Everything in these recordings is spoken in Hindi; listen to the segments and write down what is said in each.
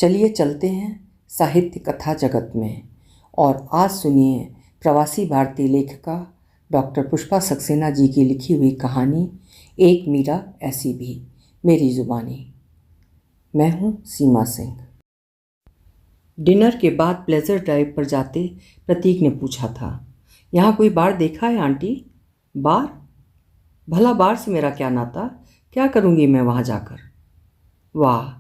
चलिए चलते हैं साहित्य कथा जगत में और आज सुनिए प्रवासी भारतीय लेखिका डॉक्टर पुष्पा सक्सेना जी की लिखी हुई कहानी एक मीरा ऐसी भी, मेरी ज़ुबानी। मैं हूँ सीमा सिंह। डिनर के बाद प्लेजर ड्राइव पर जाते प्रतीक ने पूछा था, यहाँ कोई बार देखा है आंटी? बार? भला बार से मेरा क्या नाता? क्या करूँगी मैं वहाँ जाकर? वाह,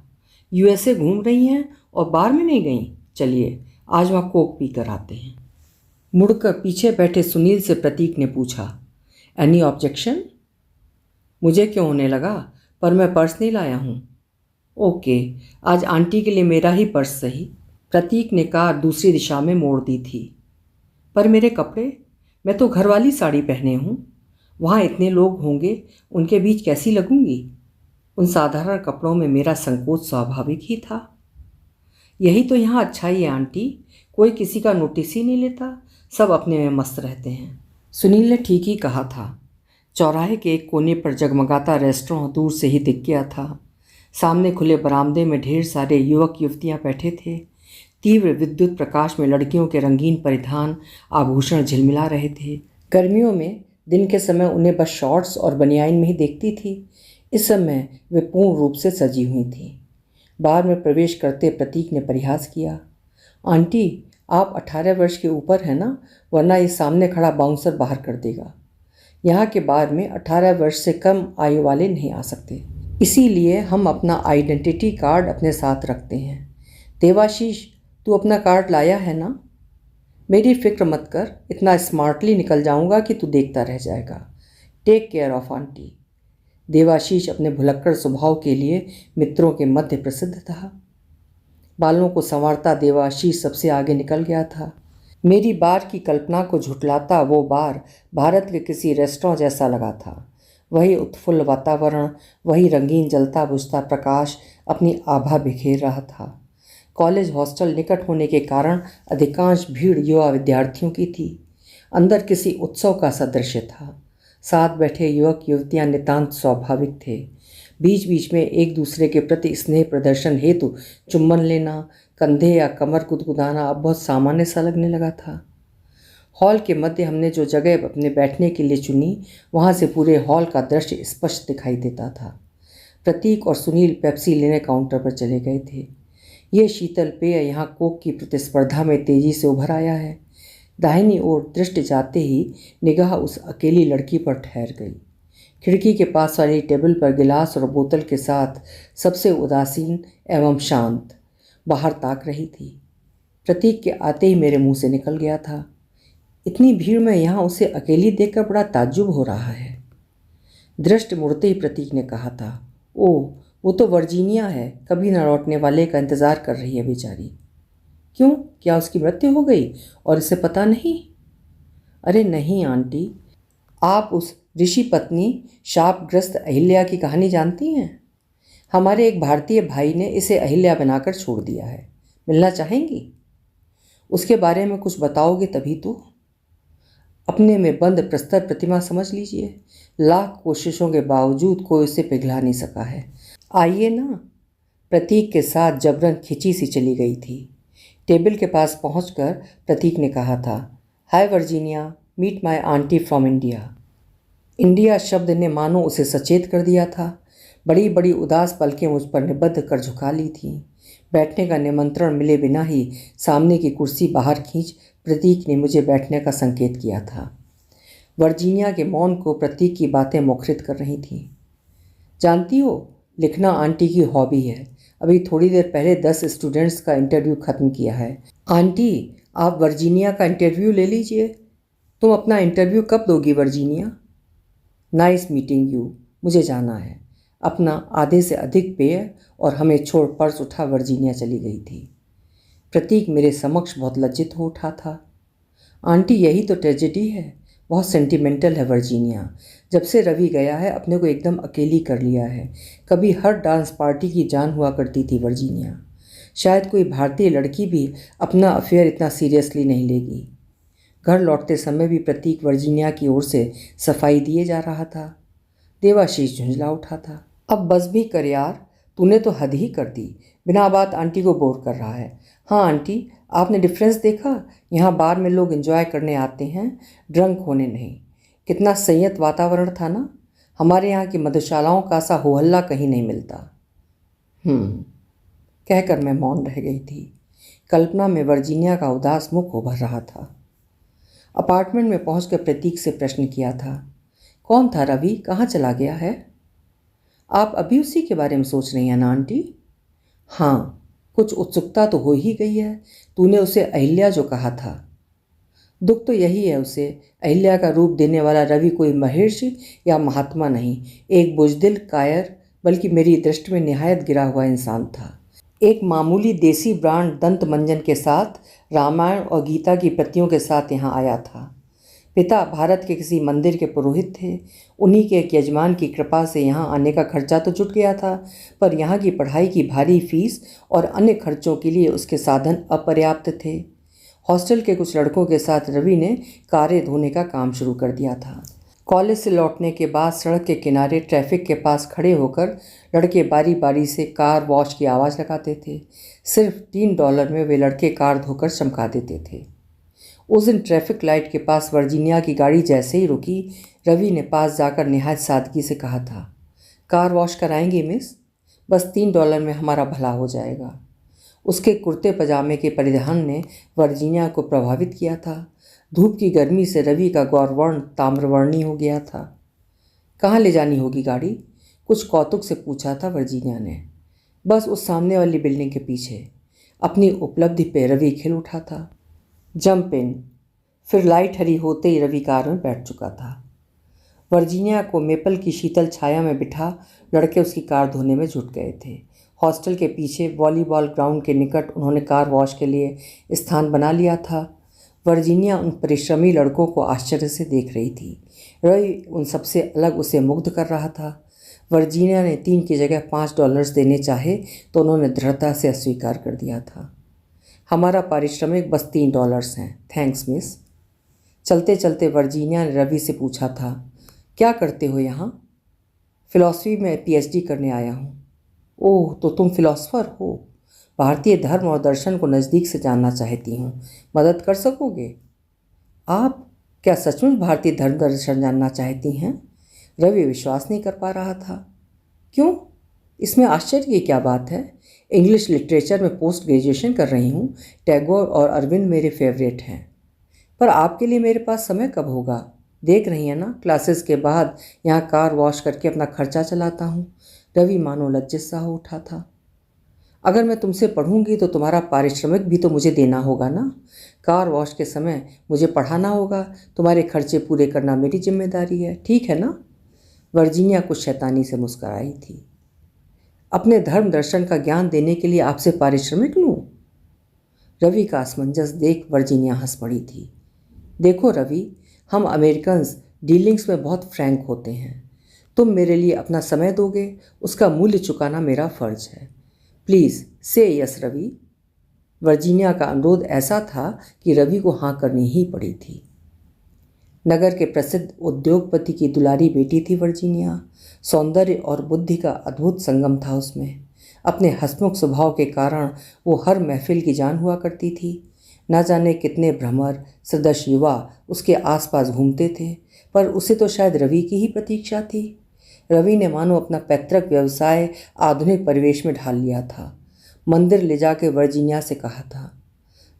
यूएसए घूम रही हैं और बार में नहीं गई? चलिए आज वहाँ कोक पी कर आते हैं। मुड़कर पीछे बैठे सुनील से प्रतीक ने पूछा, एनी ऑब्जेक्शन? मुझे क्यों होने लगा, पर मैं पर्स नहीं लाया हूँ। ओके, आज आंटी के लिए मेरा ही पर्स सही। प्रतीक ने कार दूसरी दिशा में मोड़ दी थी। पर मेरे कपड़े? मैं तो घरवाली साड़ी पहने हूँ। वहाँ इतने लोग होंगे, उनके बीच कैसी लगूंगी? उन साधारण कपड़ों में मेरा संकोच स्वाभाविक ही था। यही तो यहाँ अच्छाई है आंटी, कोई किसी का नोटिस ही नहीं लेता, सब अपने में मस्त रहते हैं। सुनील ने ठीक ही कहा था। चौराहे के एक कोने पर जगमगाता रेस्टोरेंट दूर से ही दिख गया था। सामने खुले बरामदे में ढेर सारे युवक युवतियाँ बैठे थे। तीव्र विद्युत प्रकाश में लड़कियों के रंगीन परिधान आभूषण झिलमिला रहे थे। गर्मियों में दिन के समय उन्हें बस शॉर्ट्स और बनियाइन में ही देखती थी। इस समय वे पूर्ण रूप से सजी हुई थीं। बार में प्रवेश करते प्रतीक ने परिहास किया, आंटी आप 18 वर्ष के ऊपर हैं ना, वरना ये सामने खड़ा बाउंसर बाहर कर देगा। यहाँ के बार में 18 वर्ष से कम आयु वाले नहीं आ सकते, इसीलिए हम अपना आइडेंटिटी कार्ड अपने साथ रखते हैं। देवाशीष, तू अपना कार्ड लाया है ना? मेरी फिक्र मत कर, इतना स्मार्टली निकल जाऊंगा कि तू देखता रह जाएगा। Take care of aunty. Devashish अपने भुलक्कड़ स्वभाव के लिए मित्रों के मध्य प्रसिद्ध था। बालों को संवारता देवाशीष सबसे आगे निकल गया था। मेरी बार की कल्पना को झुठलाता वो बार भारत के किसी रेस्टोरेंट जैसा लगा था। वही उत्फुल्ल वातावरण, वही रंगीन जलता बुझता प्रकाश अपनी आभा बिखेर रहा था। कॉलेज हॉस्टल निकट होने के कारण अधिकांश भीड़ युवा विद्यार्थियों की थी। अंदर किसी उत्सव का सदृश्य था। साथ बैठे युवक युवतियां नितांत स्वाभाविक थे। बीच बीच में एक दूसरे के प्रति स्नेह प्रदर्शन हेतु चुम्बन लेना, कंधे या कमर गुदगुदाना अब बहुत सामान्य सा लगने लगा था। हॉल के मध्य हमने जो जगह अपने बैठने के लिए चुनी, वहाँ से पूरे हॉल का दृश्य स्पष्ट दिखाई देता था। प्रतीक और सुनील पेप्सी लेने काउंटर पर चले गए थे। ये शीतल पेय यहाँ कोक की प्रतिस्पर्धा में तेजी से उभर आया है। दाहिनी ओर दृष्टि जाते ही निगाह उस अकेली लड़की पर ठहर गई। खिड़की के पास वाली टेबल पर गिलास और बोतल के साथ सबसे उदासीन एवं शांत बाहर ताक रही थी। प्रतीक के आते ही मेरे मुंह से निकल गया था, इतनी भीड़ में यहाँ उसे अकेली देखकर बड़ा ताज्जुब हो रहा है। दृष्टि मुड़ते ही प्रतीक ने कहा था, ओह वो तो वर्जीनिया है, कभी न लौटने वाले का इंतज़ार कर रही है बेचारी। क्यों, क्या उसकी मृत्यु हो गई और इसे पता नहीं? अरे नहीं आंटी, आप उस ऋषि पत्नी शापग्रस्त अहिल्या की कहानी जानती हैं? हमारे एक भारतीय भाई ने इसे अहिल्या बनाकर छोड़ दिया है। मिलना चाहेंगी? उसके बारे में कुछ बताओगे तभी तो। अपने में बंद प्रस्तर प्रतिमा समझ लीजिए, लाख कोशिशों के बावजूद कोई उसे पिघला नहीं सका है। आइए ना। प्रतीक के साथ जबरन खिंची सी चली गई थी। टेबल के पास पहुंचकर प्रतीक ने कहा था, hi Virginia, meet my aunty from India. India शब्द ने मानो उसे सचेत कर दिया था। बड़ी बड़ी उदास पलकें मुझ पर निबद्ध कर झुका ली थीं। बैठने का निमंत्रण मिले बिना ही सामने की कुर्सी बाहर खींच प्रतीक ने मुझे बैठने का संकेत किया था। वर्जीनिया के मौन को प्रतीक की बातें मुखरित कर रही थीं। जानती हो, लिखना आंटी की हॉबी है। अभी थोड़ी देर पहले 10 स्टूडेंट्स का इंटरव्यू ख़त्म किया है। आंटी, आप वर्जीनिया का इंटरव्यू ले लीजिए। तुम अपना इंटरव्यू कब दोगी वर्जीनिया? नाइस मीटिंग यू, मुझे जाना है। अपना आधे से अधिक पेय और हमें छोड़ पर्स उठा वर्जीनिया चली गई थी। प्रतीक मेरे समक्ष बहुत लज्जित हो उठा था। आंटी, यही तो ट्रेजेडी है, बहुत सेंटिमेंटल है वर्जीनिया। जब से रवि गया है अपने को एकदम अकेली कर लिया है। कभी हर डांस पार्टी की जान हुआ करती थी वर्जीनिया। शायद कोई भारतीय लड़की भी अपना अफेयर इतना सीरियसली नहीं लेगी। घर लौटते समय भी प्रतीक वर्जीनिया की ओर से सफाई दिए जा रहा था। देवाशीष झुंझला उठा था, अब बस भी कर यार, तूने तो हद ही कर दी। बिना बात आंटी को बोर कर रहा है। हाँ आंटी, आपने डिफरेंस देखा? यहाँ बार में लोग एंजॉय करने आते हैं, ड्रंक होने नहीं। कितना संयत वातावरण था ना। हमारे यहाँ की मधुशालाओं का सा हो हल्ला कहीं नहीं मिलता। कहकर मैं मौन रह गई थी। कल्पना में वर्जीनिया का उदास मुख उभर रहा था। अपार्टमेंट में पहुंचकर प्रतीक से प्रश्न किया था, कौन था रवि, कहाँ चला गया है? आप अभी उसी के बारे में सोच रही हैं ना आंटी? हाँ, कुछ उत्सुकता तो हो ही गई है। तूने उसे अहिल्या जो कहा था। दुख तो यही है उसे। अहिल्या का रूप देने वाला रवि कोई महर्षि या महात्मा नहीं, एक बुजदिल कायर, बल्कि मेरी दृष्टि में निहायत गिरा हुआ इंसान था। एक मामूली देसी ब्रांड दंत मंजन के साथ, रामायण और गीता की प्रतियों के साथ यहाँ आया था। पिता भारत के किसी मंदिर के पुरोहित थे। उन्हीं के एक यजमान की कृपा से यहाँ आने का खर्चा तो जुट गया था, पर यहाँ की पढ़ाई की भारी फीस और अन्य खर्चों के लिए उसके साधन अपर्याप्त थे। हॉस्टल के कुछ लड़कों के साथ रवि ने कारें धोने का काम शुरू कर दिया था। कॉलेज से लौटने के बाद सड़क के किनारे ट्रैफिक के पास खड़े होकर लड़के बारी बारी से कार वॉश की आवाज़ लगाते थे। सिर्फ $3 में वे लड़के कार धोकर चमका देते थे। उस दिन ट्रैफिक लाइट के पास वर्जीनिया की गाड़ी जैसे ही रुकी, रवि ने पास जाकर निहायत सादगी से कहा था, कार वॉश कराएंगे मिस? बस $3 में हमारा भला हो जाएगा। उसके कुर्ते पजामे के परिधान ने वर्जीनिया को प्रभावित किया था। धूप की गर्मी से रवि का गौरवर्ण ताम्रवर्णी हो गया था। कहाँ ले जानी होगी गाड़ी? कुछ कौतुक से पूछा था वर्जीनिया ने। बस उस सामने वाली बिल्डिंग के पीछे। अपनी उपलब्धि पे रवि खिल उठा था। Jump in. फिर लाइट हरी होते ही रवि कार में बैठ चुका था। वर्जीनिया को मेपल की शीतल छाया में बिठा लड़के उसकी कार धोने में जुट गए थे। हॉस्टल के पीछे वॉलीबॉल ग्राउंड के निकट उन्होंने कार वॉश के लिए स्थान बना लिया था। वर्जीनिया उन परिश्रमी लड़कों को आश्चर्य से देख रही थी। रवि उन सबसे अलग उसे मुग्ध कर रहा था। वर्जीनिया ने 3 की जगह $5 देने चाहे तो उन्होंने दृढ़ता से अस्वीकार कर दिया था। हमारा पारिश्रमिक बस $3 हैं, थैंक्स मिस। चलते चलते वर्जीनिया ने रवि से पूछा था, क्या करते हो यहाँ? फ़िलॉसफी में PhD करने आया हूँ। ओह, तो तुम फ़िलासफ़र हो। भारतीय धर्म और दर्शन को नज़दीक से जानना चाहती हूँ, मदद कर सकोगे? आप क्या सचमुच भारतीय धर्म दर्शन जानना चाहती हैं? रवि विश्वास नहीं कर पा रहा था। क्यों? इसमें आश्चर्य की क्या बात है? इंग्लिश लिटरेचर में पोस्ट ग्रेजुएशन कर रही हूँ। टैगोर और अरविंद मेरे फेवरेट हैं। पर आपके लिए मेरे पास समय कब होगा? देख रही हैं ना, क्लासेस के बाद यहाँ कार वॉश करके अपना खर्चा चलाता हूँ। रवि मानो लज्जित सा हो उठा था। अगर मैं तुमसे पढ़ूंगी तो तुम्हारा पारिश्रमिक भी तो मुझे देना होगा ना। कार वॉश के समय मुझे पढ़ाना होगा, तुम्हारे खर्चे पूरे करना मेरी जिम्मेदारी है, ठीक है ना? वर्जीनिया कुछ शैतानी से मुस्कराई थी। अपने धर्म दर्शन का ज्ञान देने के लिए आपसे पारिश्रमिक लूँ? रवि का असमंजस देख वर्जीनिया हंस पड़ी थी। देखो रवि, हम अमेरिकन्स डीलिंग्स में बहुत फ्रैंक होते हैं। तुम मेरे लिए अपना समय दोगे, उसका मूल्य चुकाना मेरा फ़र्ज है। प्लीज़ से यस रवि। वर्जीनिया का अनुरोध ऐसा था कि रवि को हाँ करनी ही पड़ी थी। नगर के प्रसिद्ध उद्योगपति की दुलारी बेटी थी वर्जीनिया। सौंदर्य और बुद्धि का अद्भुत संगम था उसमें। अपने हंसमुख स्वभाव के कारण वो हर महफिल की जान हुआ करती थी। न जाने कितने भ्रमर सदस्य युवा उसके आसपास घूमते थे, पर उसे तो शायद रवि की ही प्रतीक्षा थी। रवि ने मानो अपना पैतृक व्यवसाय आधुनिक परिवेश में ढाल लिया था। मंदिर ले जाके वर्जीनिया से कहा था,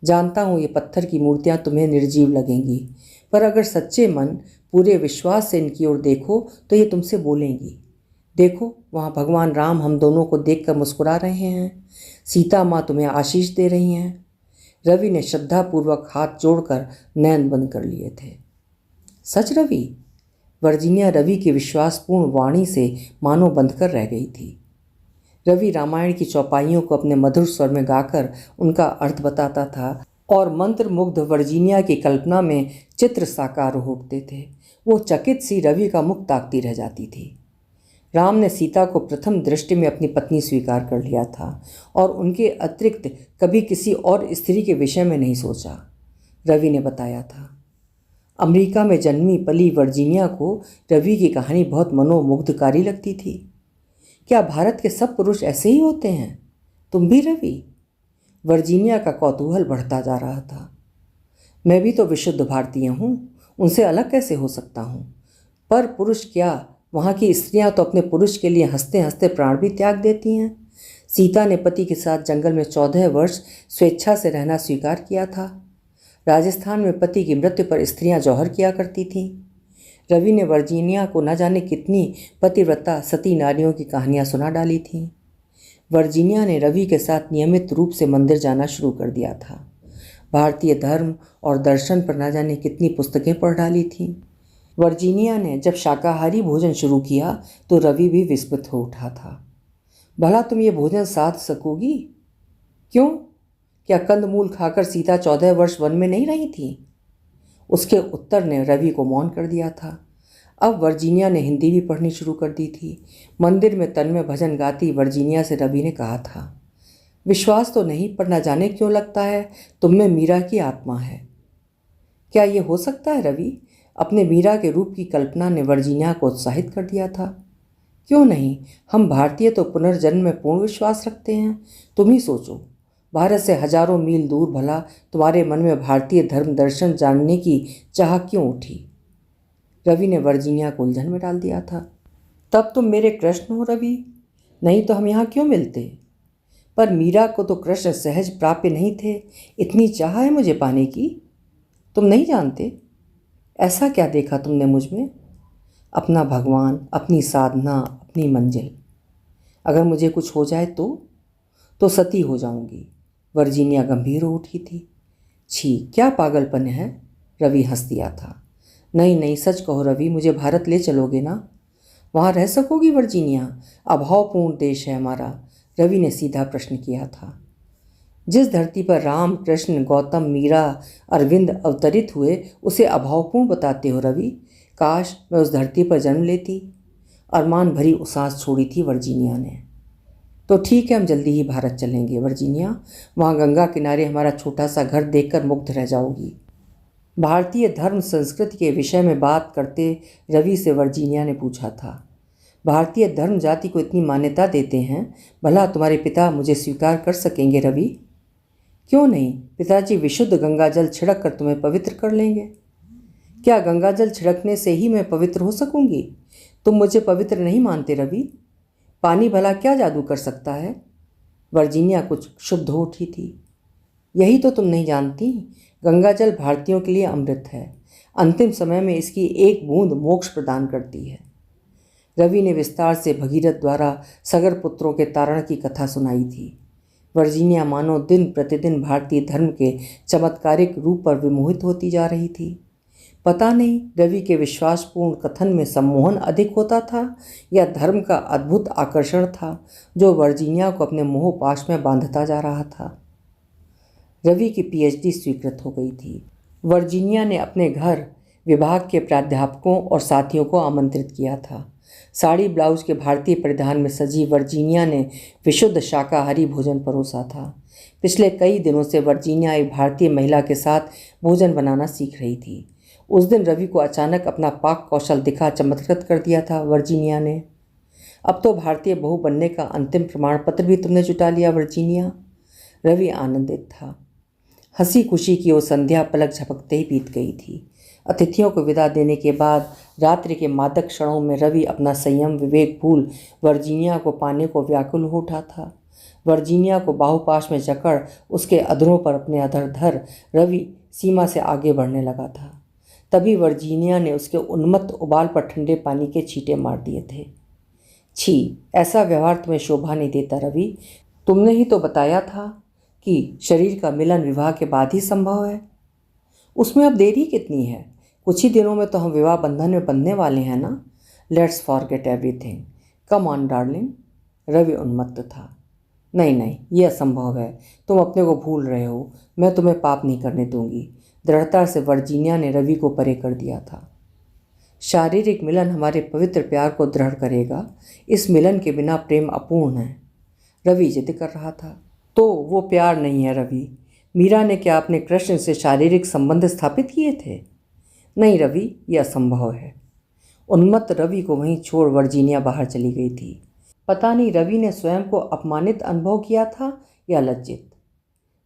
जानता हूँ ये पत्थर की मूर्तियाँ तुम्हें निर्जीव लगेंगी, पर अगर सच्चे मन पूरे विश्वास से इनकी ओर देखो तो ये तुमसे बोलेंगी। देखो, वहाँ भगवान राम हम दोनों को देखकर मुस्कुरा रहे हैं। सीता माँ तुम्हें आशीष दे रही हैं। रवि ने श्रद्धापूर्वक हाथ जोड़कर नैन बंद कर लिए थे। सच रवि? वर्जीनिया रवि की विश्वासपूर्ण वाणी से मानो बंधकर रह गई थी। रवि रामायण की चौपाइयों को अपने मधुर स्वर में गाकर उनका अर्थ बताता था और मंत्र मुग्ध वर्जीनिया की कल्पना में चित्र साकार हो उठते थे। वो चकित सी रवि का मुख ताकती रह जाती थी। राम ने सीता को प्रथम दृष्टि में अपनी पत्नी स्वीकार कर लिया था और उनके अतिरिक्त कभी किसी और स्त्री के विषय में नहीं सोचा, रवि ने बताया था। अमेरिका में जन्मी पली वर्जीनिया को रवि की कहानी बहुत मनोमुग्धकारी लगती थी। क्या भारत के सब पुरुष ऐसे ही होते हैं? तुम भी रवि? वर्जीनिया का कौतूहल बढ़ता जा रहा था। मैं भी तो विशुद्ध भारतीय हूँ, उनसे अलग कैसे हो सकता हूँ? पर पुरुष क्या, वहाँ की स्त्रियाँ तो अपने पुरुष के लिए हंसते हंसते प्राण भी त्याग देती हैं। सीता ने पति के साथ जंगल में 14 वर्ष स्वेच्छा से रहना स्वीकार किया था। राजस्थान में पति की मृत्यु पर स्त्रियाँ जौहर किया करती थीं। रवि ने वर्जीनिया को न जाने कितनी पतिव्रता सती नारियों की कहानियाँ सुना डाली थीं। वर्जीनिया ने रवि के साथ नियमित रूप से मंदिर जाना शुरू कर दिया था। भारतीय धर्म और दर्शन पर न जाने कितनी पुस्तकें पढ़ डाली थीं। वर्जीनिया ने जब शाकाहारी भोजन शुरू किया तो रवि भी विस्मित हो उठा था। भला तुम ये भोजन साध सकोगी? क्यों? क्या कंदमूल खाकर सीता 14 वर्ष वन में नहीं रही थी? उसके उत्तर ने रवि को मौन कर दिया था। अब वर्जीनिया ने हिंदी भी पढ़नी शुरू कर दी थी। मंदिर में तन्मय भजन गाती वर्जीनिया से रवि ने कहा था, विश्वास तो नहीं पर न जाने क्यों लगता है तुम में मीरा की आत्मा है। क्या ये हो सकता है रवि? अपने मीरा के रूप की कल्पना ने वर्जीनिया को उत्साहित कर दिया था। क्यों नहीं, हम भारतीय तो पुनर्जन्म में पूर्ण विश्वास रखते हैं। तुम ही सोचो, भारत से हजारों मील दूर भला तुम्हारे मन में भारतीय धर्म दर्शन जानने की चाह क्यों उठी? रवि ने वर्जीनिया को उलझन में डाल दिया था। तब तुम मेरे कृष्ण हो रवि, नहीं तो हम यहाँ क्यों मिलते? पर मीरा को तो कृष्ण सहज प्राप्य नहीं थे, इतनी चाह है मुझे पाने की। तुम नहीं जानते, ऐसा क्या देखा तुमने मुझ में? अपना भगवान, अपनी साधना, अपनी मंजिल। अगर मुझे कुछ हो जाए तो सती हो जाऊंगी। वर्जीनिया गंभीर हो उठी थी। छी, क्या पागलपन है? रवि हंस दिया था। नहीं नहीं, सच कहो रवि, मुझे भारत ले चलोगे ना? वहाँ रह सकोगी वर्जीनिया? अभावपूर्ण देश है हमारा। रवि ने सीधा प्रश्न किया था। जिस धरती पर राम, कृष्ण, गौतम, मीरा, अरविंद अवतरित हुए उसे अभावपूर्ण बताते हो रवि? काश मैं उस धरती पर जन्म लेती। अरमान भरी उसास छोड़ी थी वर्जीनिया ने। तो ठीक है, हम जल्दी ही भारत चलेंगे वर्जीनिया। वहाँ गंगा किनारे हमारा छोटा सा घर देखकर मुग्ध रह जाओगी। भारतीय धर्म संस्कृति के विषय में बात करते रवि से वर्जीनिया ने पूछा था। भारतीय धर्म जाति को इतनी मान्यता देते हैं, भला तुम्हारे पिता मुझे स्वीकार कर सकेंगे रवि? क्यों नहीं, पिताजी विशुद्ध गंगा जल छिड़क कर तुम्हें पवित्र कर लेंगे। क्या गंगा जल छिड़कने से ही मैं पवित्र हो सकूंगी? तुम मुझे पवित्र नहीं मानते रवि? पानी भला क्या जादू कर सकता है? वर्जीनिया कुछ क्षुब्ध हो उठी थी। यही तो तुम नहीं जानती, गंगा जल भारतीयों के लिए अमृत है। अंतिम समय में इसकी एक बूंद मोक्ष प्रदान करती है। रवि ने विस्तार से भगीरथ द्वारा सगर पुत्रों के तारण की कथा सुनाई थी। वर्जीनिया मानो दिन प्रतिदिन भारतीय धर्म के चमत्कारिक रूप पर विमोहित होती जा रही थी। पता नहीं रवि के विश्वासपूर्ण कथन में सम्मोहन अधिक होता था या धर्म का अद्भुत आकर्षण था जो वर्जीनिया को अपने मोह पाश में बांधता जा रहा था। रवि की पीएचडी स्वीकृत हो गई थी। वर्जीनिया ने अपने घर विभाग के प्राध्यापकों और साथियों को आमंत्रित किया था। साड़ी ब्लाउज के भारतीय परिधान में सजी वर्जीनिया ने विशुद्ध शाकाहारी भोजन परोसा था। पिछले कई दिनों से वर्जीनिया एक भारतीय महिला के साथ भोजन बनाना सीख रही थी। उस दिन रवि को अचानक अपना पाक कौशल दिखा चमत्कृत कर दिया था वर्जीनिया ने। अब तो भारतीय बहू बनने का अंतिम प्रमाण पत्र भी तुमने जुटा लिया वर्जीनिया। रवि आनंदित था। हंसी खुशी की वो संध्या पलक झपकते ही बीत गई थी। अतिथियों को विदा देने के बाद रात्रि के मादक क्षणों में रवि अपना संयम विवेक भूल वर्जीनिया को पाने को व्याकुल हो उठा था। वर्जीनिया को बाहुपाश में जकड़ उसके अधरों पर अपने अधर धर रवि सीमा से आगे बढ़ने लगा था। तभी वर्जीनिया ने उसके उन्मत्त उबाल पर ठंडे पानी के छींटे मार दिए थे। छी, ऐसा व्यवहार तुम्हें शोभा नहीं देता रवि। तुमने ही तो बताया था कि शरीर का मिलन विवाह के बाद ही संभव है। उसमें अब देरी कितनी है? कुछ ही दिनों में तो हम विवाह बंधन में बंधने वाले हैं ना। Let's forget everything, come on darling. Ravi उन्मत्त था। नहीं नहीं, ये असंभव है, तुम अपने को भूल रहे हो। मैं तुम्हें पाप नहीं करने दूंगी। दृढ़ता से वर्जीनिया ने रवि को परे कर दिया था। शारीरिक मिलन हमारे पवित्र प्यार को दृढ़ करेगा। इस मिलन के बिना प्रेम अपूर्ण है। रवि जिद कर रहा था। तो वो प्यार नहीं है रवि। मीरा ने क्या अपने कृष्ण से शारीरिक संबंध स्थापित किए थे? नहीं रवि, ये असंभव है। उन्मत्त रवि को वहीं छोड़ वर्जीनिया बाहर चली गई थी। पता नहीं रवि ने स्वयं को अपमानित अनुभव किया था या लज्जित।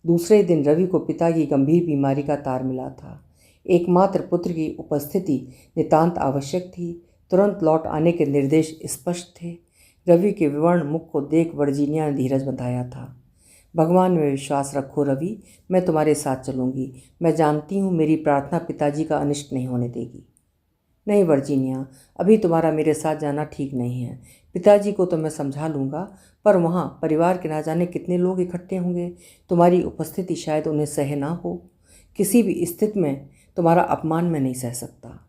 दूसरे दिन रवि को पिता की गंभीर बीमारी का तार मिला था। एकमात्र पुत्र की उपस्थिति नितांत आवश्यक थी। तुरंत लौट आने के निर्देश स्पष्ट थे। रवि के विवर्ण मुख को देख वर्जीनिया ने धीरज बंधाया था। भगवान में विश्वास रखो रवि, मैं तुम्हारे साथ चलूँगी। मैं जानती हूँ मेरी प्रार्थना पिताजी का अनिष्ट नहीं होने देगी। नहीं वर्जीनिया, अभी तुम्हारा मेरे साथ जाना ठीक नहीं है। पिताजी को तो मैं समझा लूँगा, पर वहाँ परिवार के ना जाने कितने लोग इकट्ठे होंगे। तुम्हारी उपस्थिति शायद उन्हें सह ना हो। किसी भी स्थिति में तुम्हारा अपमान मैं नहीं सह सकता।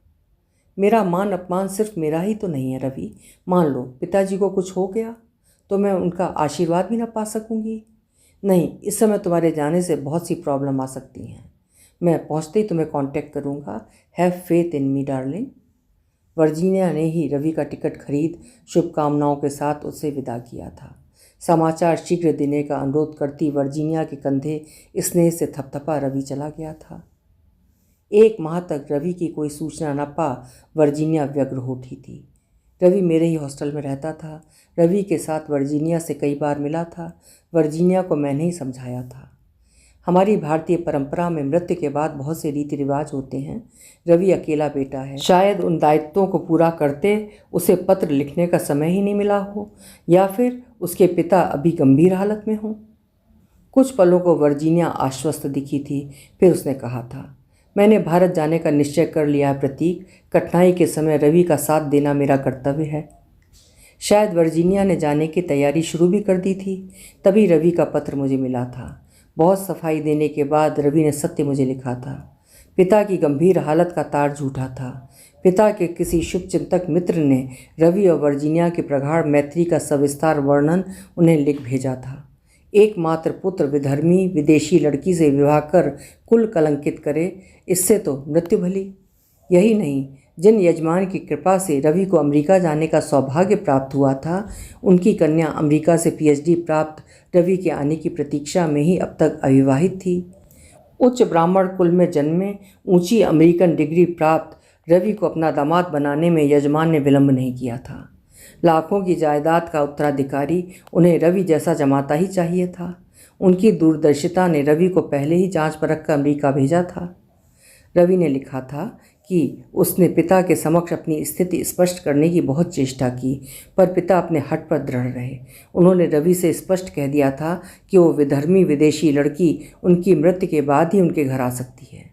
मेरा मान अपमान सिर्फ मेरा ही तो नहीं है रवि। मान लो पिताजी को कुछ हो गया तो मैं उनका आशीर्वाद भी ना पा सकूँगी। नहीं, इस समय तुम्हारे जाने से बहुत सी प्रॉब्लम आ सकती हैं। मैं पहुँचते ही तुम्हें कांटेक्ट करूँगा। Have faith in me darling. Virginia ने ही रवि का टिकट खरीद शुभकामनाओं के साथ उससे विदा किया था। समाचार शीघ्र देने का अनुरोध करती वर्जीनिया के कंधे स्नेह से थपथपा रवि चला गया था। 1 माह तक रवि की कोई सूचना न पा वर्जीनिया व्यग्र हो उठी थी। रवि मेरे ही हॉस्टल में रहता था। रवि के साथ वर्जीनिया से कई बार मिला था। वर्जीनिया को मैंने ही समझाया था। हमारी भारतीय परंपरा में मृत्यु के बाद बहुत से रीति रिवाज होते हैं। रवि अकेला बेटा है। शायद उन दायित्वों को पूरा करते उसे पत्र लिखने का समय ही नहीं मिला हो, या फिर उसके पिता अभी गंभीर हालत में हों। कुछ पलों को वर्जीनिया आश्वस्त दिखी थी। फिर उसने कहा था, मैंने भारत जाने का निश्चय कर लिया है प्रतीक। कठिनाई के समय रवि का साथ देना मेरा कर्तव्य है। शायद वर्जीनिया ने जाने की तैयारी शुरू भी कर दी थी। तभी रवि का पत्र मुझे मिला था। बहुत सफाई देने के बाद रवि ने सत्य मुझे लिखा था। पिता की गंभीर हालत का तार झूठा था। पिता के किसी शुभचिंतक मित्र ने रवि और वर्जीनिया की प्रगाढ़ मैत्री का सविस्तार वर्णन उन्हें लिख भेजा था। एकमात्र पुत्र विधर्मी विदेशी लड़की से विवाह कर कुल कलंकित करे, इससे तो मृत्यु भली। यही नहीं, जिन यजमान की कृपा से रवि को अमेरिका जाने का सौभाग्य प्राप्त हुआ था, उनकी कन्या अमेरिका से पीएचडी प्राप्त रवि के आने की प्रतीक्षा में ही अब तक अविवाहित थी। उच्च ब्राह्मण कुल में जन्मे, ऊंची अमेरिकन डिग्री प्राप्त रवि को अपना दामाद बनाने में यजमान ने विलंब नहीं किया था। लाखों की जायदाद का उत्तराधिकारी उन्हें रवि जैसा जमाता ही चाहिए था। उनकी दूरदर्शिता ने रवि को पहले ही जांच परख कर अमेरिका भेजा था। रवि ने लिखा था कि उसने पिता के समक्ष अपनी स्थिति स्पष्ट करने की बहुत चेष्टा की, पर पिता अपने हठ पर दृढ़ रहे। उन्होंने रवि से स्पष्ट कह दिया था कि वो विधर्मी विदेशी लड़की उनकी मृत्यु के बाद ही उनके घर आ सकती है।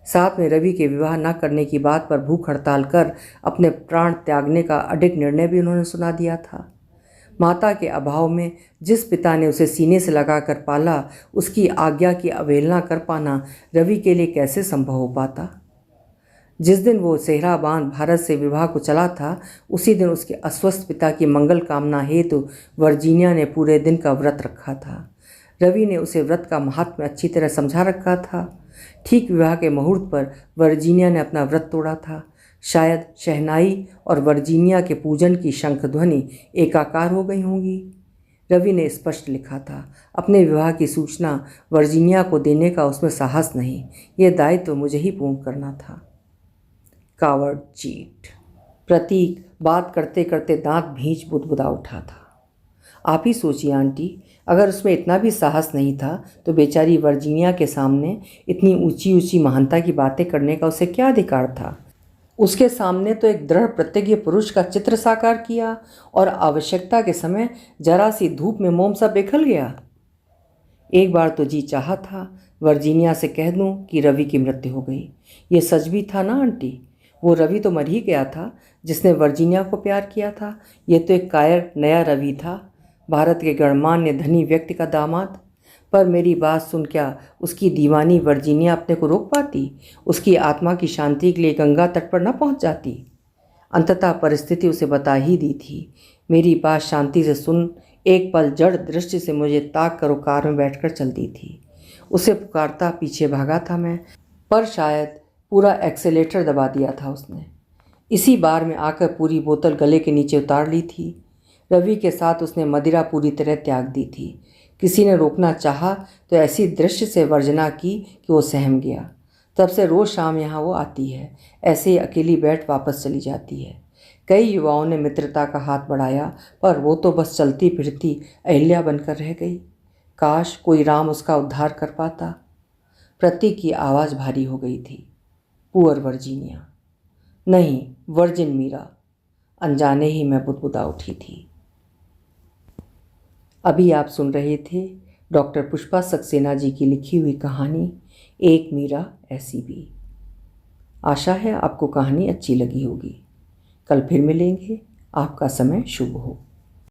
साथ में रवि के विवाह न करने की बात पर भूख हड़ताल कर अपने प्राण त्यागने का अडिग निर्णय भी उन्होंने सुना दिया था। माता के अभाव में जिस पिता ने उसे सीने से लगाकर पाला, उसकी आज्ञा की अवहेलना कर पाना रवि के लिए कैसे संभव हो पाता। जिस दिन वो सेहरा बांध भारत से विवाह को चला था, उसी दिन उसके अस्वस्थ पिता की मंगल कामना हेतु वर्जीनिया ने पूरे दिन का व्रत रखा था। रवि ने उसे व्रत का महत्व अच्छी तरह समझा रखा था। ठीक विवाह के मुहूर्त पर वर्जीनिया ने अपना व्रत तोड़ा था। शायद शहनाई और वर्जीनिया के पूजन की शंखध्वनि एकाकार हो गई होंगी। रवि ने स्पष्ट लिखा था, अपने विवाह की सूचना वर्जीनिया को देने का उसमें साहस नहीं, यह दायित्व मुझे ही पूर्ण करना था। Coward cheat. प्रतीक बात करते करते दांत भींच बुदबुदा उठा था। आप ही सोचिए आंटी, अगर उसमें इतना भी साहस नहीं था तो बेचारी वर्जीनिया के सामने इतनी ऊंची ऊंची महानता की बातें करने का उसे क्या अधिकार था। उसके सामने तो एक दृढ़ प्रतिज्ञ पुरुष का चित्र साकार किया और आवश्यकता के समय जरा सी धूप में मोम सा बिखर गया। एक बार तो जी चाहा था वर्जीनिया से कह दूं कि रवि की मृत्यु हो गई। ये सच भी था ना आंटी। वो रवि तो मर ही गया था जिसने वर्जीनिया को प्यार किया था। ये तो एक कायर नया रवि था, भारत के गणमान्य धनी व्यक्ति का दामाद। पर मेरी बात सुन क्या उसकी दीवानी वर्जीनिया अपने को रोक पाती? उसकी आत्मा की शांति के लिए गंगा तट पर न पहुंच जाती? अंततः परिस्थिति उसे बता ही दी थी। मेरी बात शांति से सुन। एक पल जड़ दृष्टि से मुझे ताक कर कार में बैठकर चलती थी। उसे पुकारता पीछे भागा था मैं, पर शायद पूरा एक्सेलेटर दबा दिया था उसने। इसी बार में आकर पूरी बोतल गले के नीचे उतार ली थी। रवि के साथ उसने मदिरा पूरी तरह त्याग दी थी। किसी ने रोकना चाहा तो ऐसी दृश्य से वर्जना की कि वो सहम गया। तब से रोज़ शाम यहाँ वो आती है, ऐसे ही अकेली बैठ वापस चली जाती है। कई युवाओं ने मित्रता का हाथ बढ़ाया, पर वो तो बस चलती फिरती अहिल्या बनकर रह गई। काश कोई राम उसका उद्धार कर पाता। प्रतीक की आवाज़ भारी हो गई थी। Poor Virginia. नहीं, वर्जिन मीरा। अनजाने ही मैं बुदबुदा उठी थी। अभी आप सुन रहे थे डॉक्टर पुष्पा सक्सेना जी की लिखी हुई कहानी एक मीरा ऐसी भी। आशा है आपको कहानी अच्छी लगी होगी। कल फिर मिलेंगे। आपका समय शुभ हो।